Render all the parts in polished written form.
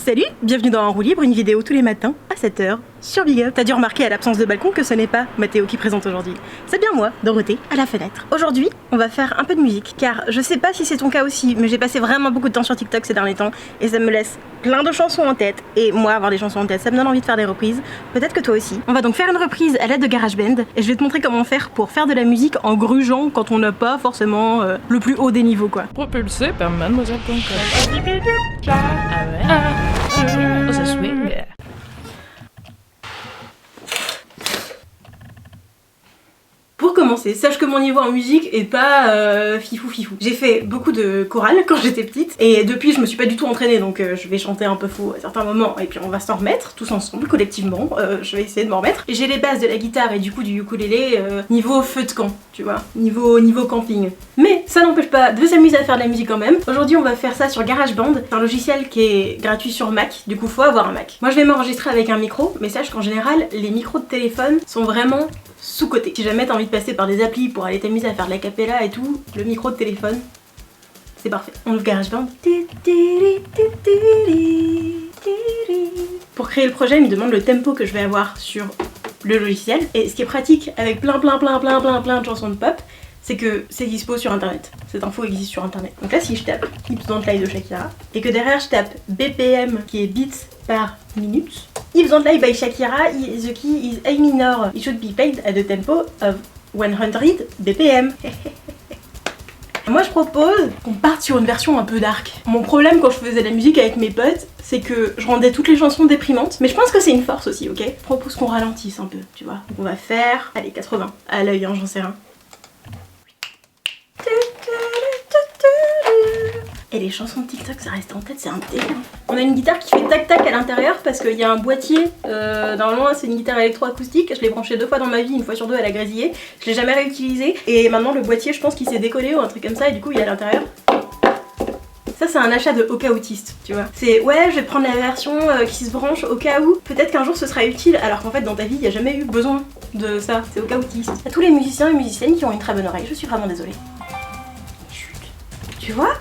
Salut, bienvenue dans En roue libre, une vidéo tous les matins à 7h sur Big Up. T'as dû remarquer à l'absence de balcon que ce n'est pas Mathéo qui présente aujourd'hui. C'est bien moi, Dorothée, à la fenêtre. Aujourd'hui, on va faire un peu de musique, car je sais pas si c'est ton cas aussi, mais j'ai passé vraiment beaucoup de temps sur TikTok ces derniers temps, et ça me laisse plein de chansons en tête. Et moi, avoir des chansons en tête, ça me donne envie de faire des reprises. Peut-être que toi aussi. On va donc faire une reprise à l'aide de GarageBand, et je vais te montrer comment faire pour faire de la musique en grugeant quand on n'a pas forcément le plus haut des niveaux, quoi. Propulsé par mademoiselle.com. Ah ouais. Oh, ça swing. Pour commencer, sache que mon niveau en musique est pas fifou. J'ai fait beaucoup de chorale quand j'étais petite et depuis je me suis pas du tout entraînée, donc je vais chanter un peu faux à certains moments et puis on va s'en remettre tous ensemble collectivement. Je vais essayer de m'en remettre. Et j'ai les bases de la guitare et du coup du ukulélé niveau feu de camp, tu vois, niveau camping. Mais ça n'empêche pas de s'amuser à faire de la musique quand même. Aujourd'hui on va faire ça sur GarageBand, c'est un logiciel qui est gratuit sur Mac, du coup faut avoir un Mac. Moi je vais m'enregistrer avec un micro, mais sache qu'en général les micros de téléphone sont vraiment sous-côté. Si jamais t'as envie de passer par des applis pour aller t'amuser à faire de l'acapella et tout, le micro de téléphone, c'est parfait. On ouvre GarageBand. Pour créer le projet, il me demande le tempo que je vais avoir sur le logiciel. Et ce qui est pratique avec plein de chansons de pop, c'est que c'est dispo sur internet. Cette info existe sur internet. Donc là, si je tape Hips Don't Lie de Shakira, et que derrière je tape BPM qui est beats par minute, Hips Don't Lie by Shakira, the key is A minor. It should be played at a tempo of 100 BPM. Moi je propose qu'on parte sur une version un peu dark. Mon problème quand je faisais de la musique avec mes potes, c'est que je rendais toutes les chansons déprimantes. Mais je pense que c'est une force aussi, ok? Je propose qu'on ralentisse un peu, tu vois. Donc on va faire, allez, 80. À l'œil, hein, j'en sais rien. Et les chansons de TikTok, ça reste en tête, c'est un délire. On a une guitare qui fait tac-tac à l'intérieur parce qu'il y a un boîtier. Normalement, c'est une guitare électroacoustique. Je l'ai branchée 2 fois dans ma vie, une fois sur 2, elle a grésillé. Je l'ai jamais réutilisée. Et maintenant, le boîtier, je pense qu'il s'est décollé ou un truc comme ça. Et du coup, il est à l'intérieur. Ça, c'est un achat de au cas outiste, tu vois. C'est ouais, je vais prendre la version qui se branche au cas où. Peut-être qu'un jour ce sera utile, alors qu'en fait, dans ta vie, il n'y a jamais eu besoin de ça. C'est au cas outiste. À tous les musiciens et musiciennes qui ont une très bonne oreille, je suis vraiment désolée. Tu vois,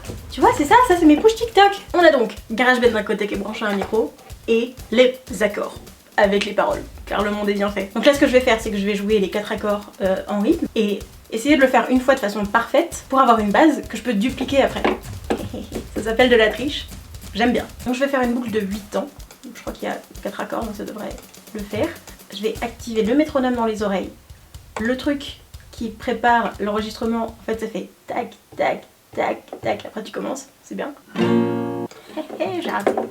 c'est ça c'est mes push TikTok. On a donc GarageBand d'un côté qui est branché à un micro et les accords avec les paroles, car le monde est bien fait. Donc là, ce que je vais faire, c'est que je vais jouer les 4 accords en rythme et essayer de le faire une fois de façon parfaite pour avoir une base que je peux dupliquer après. Ça s'appelle de la triche, j'aime bien. Donc je vais faire une boucle de 8 temps, je crois qu'il y a 4 accords donc ça devrait le faire. Je vais activer le métronome dans les oreilles. Le truc qui prépare l'enregistrement, en fait ça fait tac tac tac, tac, après tu commences, c'est bien. J'ai raté. 2, 3.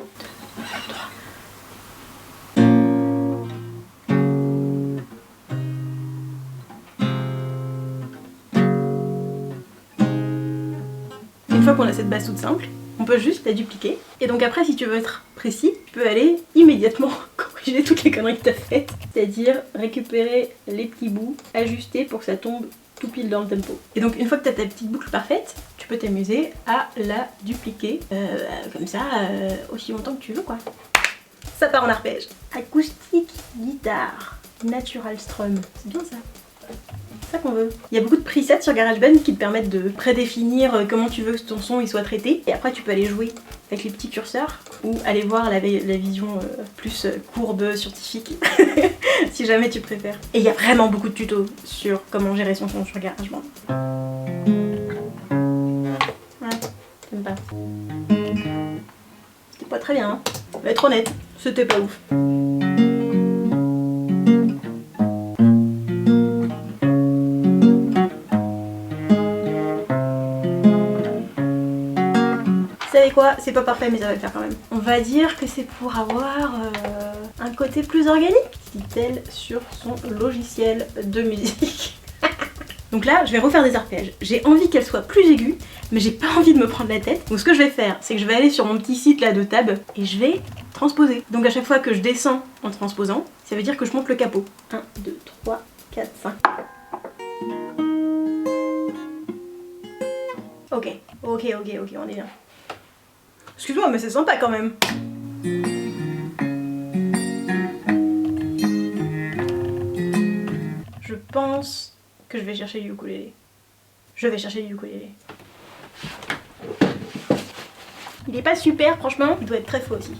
Une fois qu'on a cette base toute simple, on peut juste la dupliquer. Et donc après, si tu veux être précis, tu peux aller immédiatement corriger toutes les conneries que t'as faites. C'est-à-dire récupérer les petits bouts, ajuster pour que ça tombe tout pile dans le tempo. Et donc une fois que t'as ta petite boucle parfaite, tu peux t'amuser à la dupliquer comme ça aussi longtemps que tu veux quoi. Ça part en arpège. Acoustique, guitare, natural strum, c'est bien ça. C'est ça qu'on veut. Il y a beaucoup de presets sur GarageBand qui te permettent de prédéfinir comment tu veux que ton son il soit traité. Et après tu peux aller jouer avec les petits curseurs ou aller voir la vision plus courbe scientifique si jamais tu préfères. Et il y a vraiment beaucoup de tutos sur comment gérer son son sur GarageBand. Ouais, t'aimes pas. C'était pas très bien, hein. On va être honnête, c'était pas ouf. Vous savez quoi? C'est pas parfait mais ça va le faire quand même. On va dire que c'est pour avoir un côté plus organique, dit-elle sur son logiciel de musique. Donc là, je vais refaire des arpèges. J'ai envie qu'elle soit plus aiguë, mais j'ai pas envie de me prendre la tête. Donc ce que je vais faire, c'est que je vais aller sur mon petit site là de tab et je vais transposer. Donc à chaque fois que je descends en transposant, ça veut dire que je monte le capot. 1, 2, 3, 4, 5. Ok, on est bien. Excuse-moi, mais c'est sympa quand même. Je pense que je vais chercher du ukulélé. Il est pas super, franchement, il doit être très faux aussi.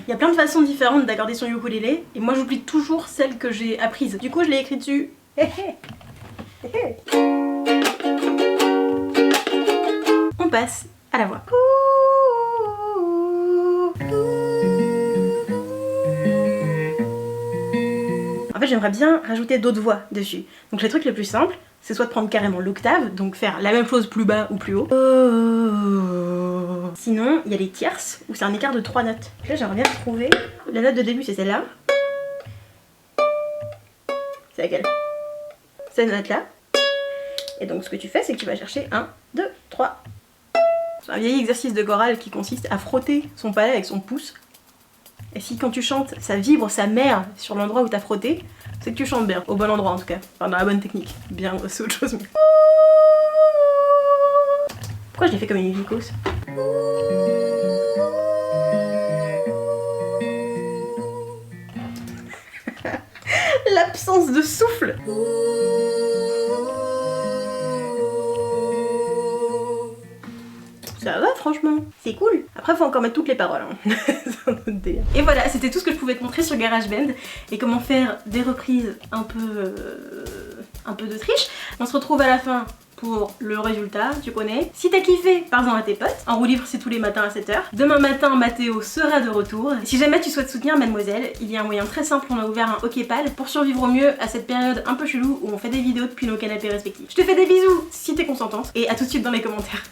Il y a plein de façons différentes d'accorder son ukulélé et moi j'oublie toujours celle que j'ai apprise. Du coup je l'ai écrit dessus. On passe à la voix. En fait j'aimerais bien rajouter d'autres voix dessus. Donc les trucs les plus simples, c'est soit de prendre carrément l'octave, donc faire la même chose plus bas ou plus haut. Sinon, il y a les tierces, où c'est un écart de 3 notes. Là, j'aimerais bien trouver la note de début, c'est celle-là. C'est laquelle? Cette note-là. Et donc, ce que tu fais, c'est que tu vas chercher 1, 2, 3. C'est un vieil exercice de chorale qui consiste à frotter son palais avec son pouce. Et si quand tu chantes, ça vibre, ça merde sur l'endroit où t'as frotté, c'est que tu chantes bien, au bon endroit en tout cas, enfin dans la bonne technique. Bien, c'est autre chose. Mais... Pourquoi je l'ai fait comme une hélicose? L'absence de souffle. Ça va franchement, c'est cool. Après faut encore mettre toutes les paroles. Hein. C'est un autre délire. Et voilà, c'était tout ce que je pouvais te montrer sur GarageBand et comment faire des reprises un peu de triche. On se retrouve à la fin pour le résultat, tu connais. Si t'as kiffé, parle-en à tes potes. En roue libre, c'est tous les matins à 7h. Demain matin, Mathéo sera de retour. Si jamais tu souhaites soutenir Mademoiselle, il y a un moyen très simple, on a ouvert un OkPal pour survivre au mieux à cette période un peu chelou où on fait des vidéos depuis nos canapés respectifs. Je te fais des bisous si t'es consentante et à tout de suite dans les commentaires.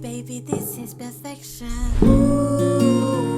Baby, this is perfection. Ooh.